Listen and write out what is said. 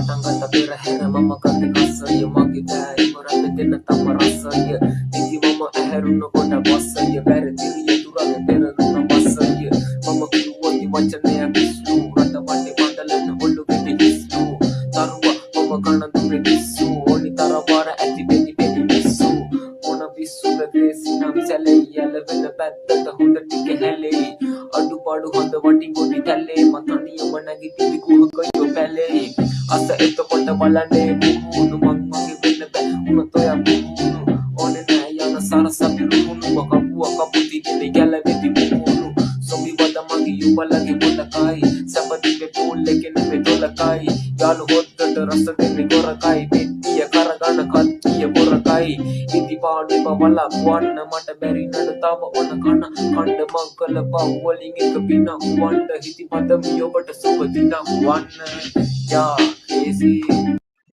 පටන් ගත්ත පෙරහැර මම කත කසය මගේ බෑරි මොරද දෙන්න තම රසය ඉති මම ඇහැරුණ කොට බස්සය වැරදිරිය දුරගේ පෙරරුණ බස්සය මම කිව්වොති වචනය විශ්ලු රට වටේ මඩලන ඔල්ලු ගෙඩි විශ්ලු තරුව මම කනදුරෙ විස්සු ඕනි තරවාර ඇති බෙදි බෙදි විස්සු මොන විස්සුලගේ සිනම් සැලෙයි යලවෙන පැත්තට හොඳ ටික හැලෙයි අඩුපාඩු හොඳ වටි ගොඩි තැල්ලේ මතනියම නැගිටිලි කුහකයෝ පැලෙයි අස එතකොට බලන්නේ බුහුණු මං වගේ වෙන්න බෑ උනත් ඔයා බුහුණු ඕනේ නෑ යන සරසපි රුහුණු කපුව කපුතිගෙන ගැලවෙති බුහුණු සොබි වද මගේ යුබලගේ මොලකයි සැපදිවේ පූල් එකේ නෙමෙ දොලකයි යාළු හොද්දට රස දෙන්නේ ගොරකයි පෙට්ටිය කරගන කත්තිය බොරකයි ඉති පාඩුව බලක් වන්න මට බැරි නඩ තව ඔන කන කණ්ඩ මං කළ පව් වලින් එක පිනක් වන්න හිති පදමි ඔබට සුබ දිනක් වන්න යා crazy